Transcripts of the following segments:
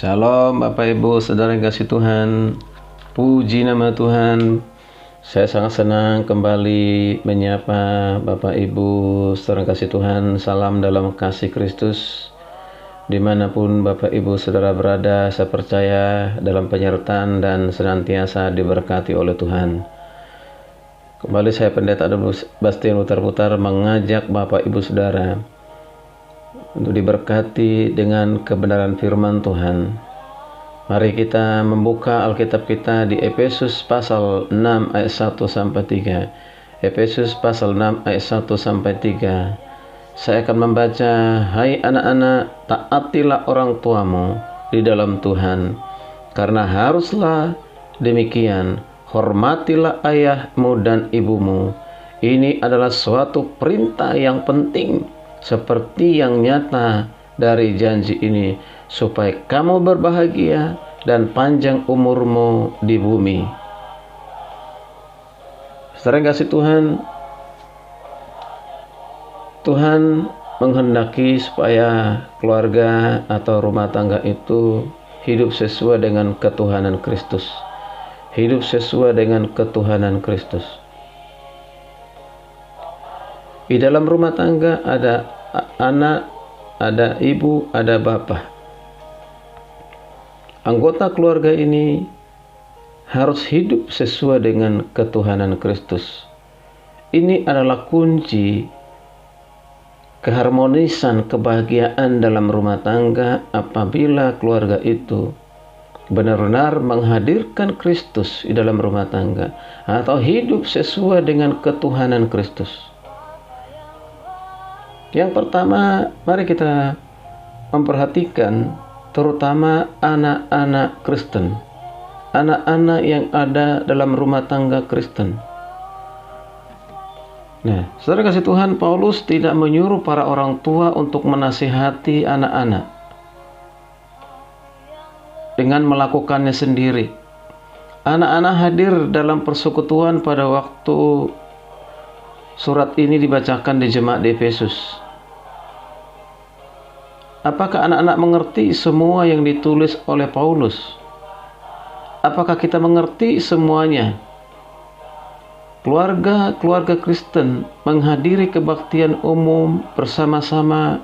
Shalom Bapak Ibu Saudara yang kasih Tuhan. Puji nama Tuhan. Saya sangat senang kembali menyapa Bapak Ibu Saudara yang kasih Tuhan. Salam dalam kasih Kristus. Dimanapun Bapak Ibu Saudara berada, saya percaya dalam penyertaan dan senantiasa diberkati oleh Tuhan. Kembali saya Pendeta Bastian Putar mengajak Bapak Ibu Saudara untuk diberkati dengan kebenaran firman Tuhan. Mari kita membuka Alkitab kita di Efesus pasal 6 ayat 1 sampai 3. Efesus pasal 6 ayat 1 sampai 3. Saya akan membaca, "Hai anak-anak, taatilah orang tuamu di dalam Tuhan, karena haruslah demikian. Hormatilah ayahmu dan ibumu. Ini adalah suatu perintah yang penting, seperti yang nyata dari janji ini, supaya kamu berbahagia dan panjang umurmu di bumi." Saudara yang kasih Tuhan, Tuhan menghendaki supaya keluarga atau rumah tangga itu hidup sesuai dengan ketuhanan Kristus. Hidup sesuai dengan ketuhanan Kristus. Di dalam rumah tangga ada anak, ada ibu, ada bapak. Anggota keluarga ini harus hidup sesuai dengan ketuhanan Kristus. Ini adalah kunci keharmonisan kebahagiaan dalam rumah tangga apabila keluarga itu benar-benar menghadirkan Kristus di dalam rumah tangga atau hidup sesuai dengan ketuhanan Kristus. Yang pertama, mari kita memperhatikan terutama anak-anak Kristen, anak-anak yang ada dalam rumah tangga Kristen. Nah, saudara kasih Tuhan, Paulus tidak menyuruh para orang tua untuk menasihati anak-anak dengan melakukannya sendiri. Anak-anak hadir dalam persekutuan pada waktu surat ini dibacakan di jemaat di Efesus. Apakah anak-anak mengerti semua yang ditulis oleh Paulus? Apakah kita mengerti semuanya? Keluarga Kristen menghadiri kebaktian umum bersama-sama,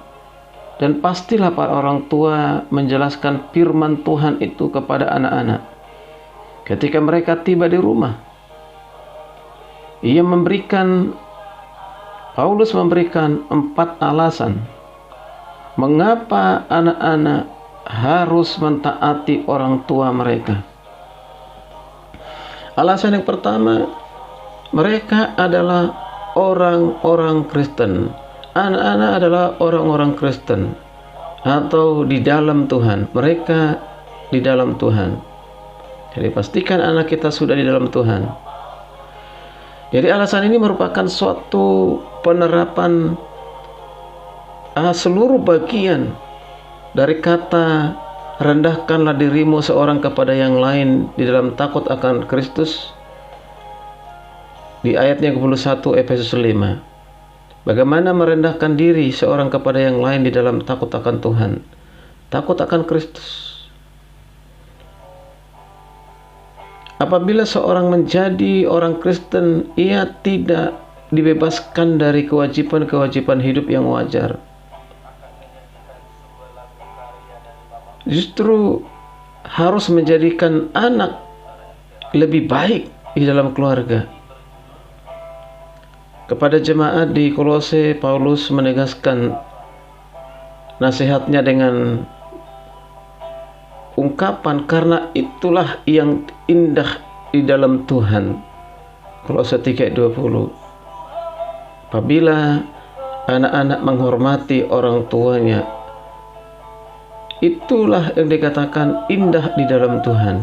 dan pastilah para orang tua menjelaskan firman Tuhan itu kepada anak-anak. Ketika mereka tiba di rumah, Paulus memberikan 4 alasan mengapa anak-anak harus mentaati orang tua mereka. Alasan yang pertama, mereka adalah orang-orang Kristen. Anak-anak adalah orang-orang Kristen atau di dalam Tuhan. Mereka di dalam Tuhan. Jadi pastikan anak kita sudah di dalam Tuhan. Jadi alasan ini merupakan suatu penerapan seluruh bagian dari kata rendahkanlah dirimu seorang kepada yang lain di dalam takut akan Kristus di ayatnya ke-21 Efesus 5. Bagaimana merendahkan diri seorang kepada yang lain di dalam takut akan Tuhan, takut akan Kristus. Apabila seorang menjadi orang Kristen, ia tidak dibebaskan dari kewajiban-kewajiban hidup yang wajar. Justru harus menjadikan anak lebih baik di dalam keluarga. Kepada jemaat di Kolose, Paulus menegaskan nasihatnya dengan ungkapan, karena itulah yang indah di dalam Tuhan. Kolose 3:20. Apabila anak-anak menghormati orang tuanya, itulah yang dikatakan indah di dalam Tuhan.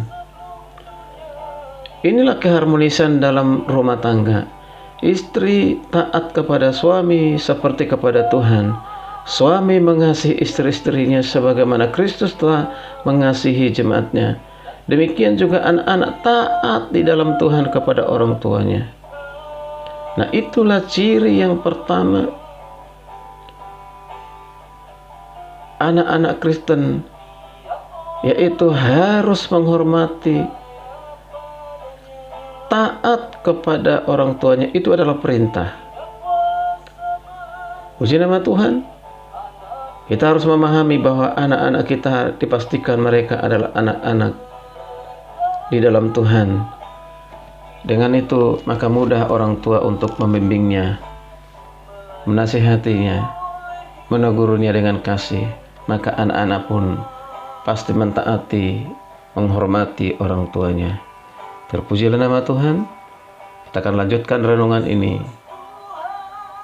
Inilah keharmonisan dalam rumah tangga. Istri taat kepada suami seperti kepada Tuhan. Suami mengasihi istri-istrinya sebagaimana Kristus telah mengasihi jemaatnya. Demikian juga anak-anak taat di dalam Tuhan kepada orang tuanya. Nah, itulah ciri yang pertama anak-anak Kristen yaitu harus menghormati, taat kepada orang tuanya. Itu adalah perintah. Puji nama Tuhan. Kita harus memahami bahwa anak-anak kita dipastikan mereka adalah anak-anak di dalam Tuhan. Dengan itu maka mudah orang tua untuk membimbingnya, menasihatinya, menegurnya dengan kasih. Maka anak-anak pun pasti mentaati, menghormati orang tuanya. Terpujilah nama Tuhan. Kita akan lanjutkan renungan ini.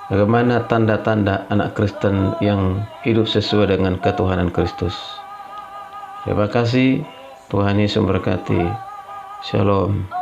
Bagaimana tanda-tanda anak Kristen yang hidup sesuai dengan ketuhanan Kristus. Terima kasih. Tuhan Yesus memberkati. Shalom.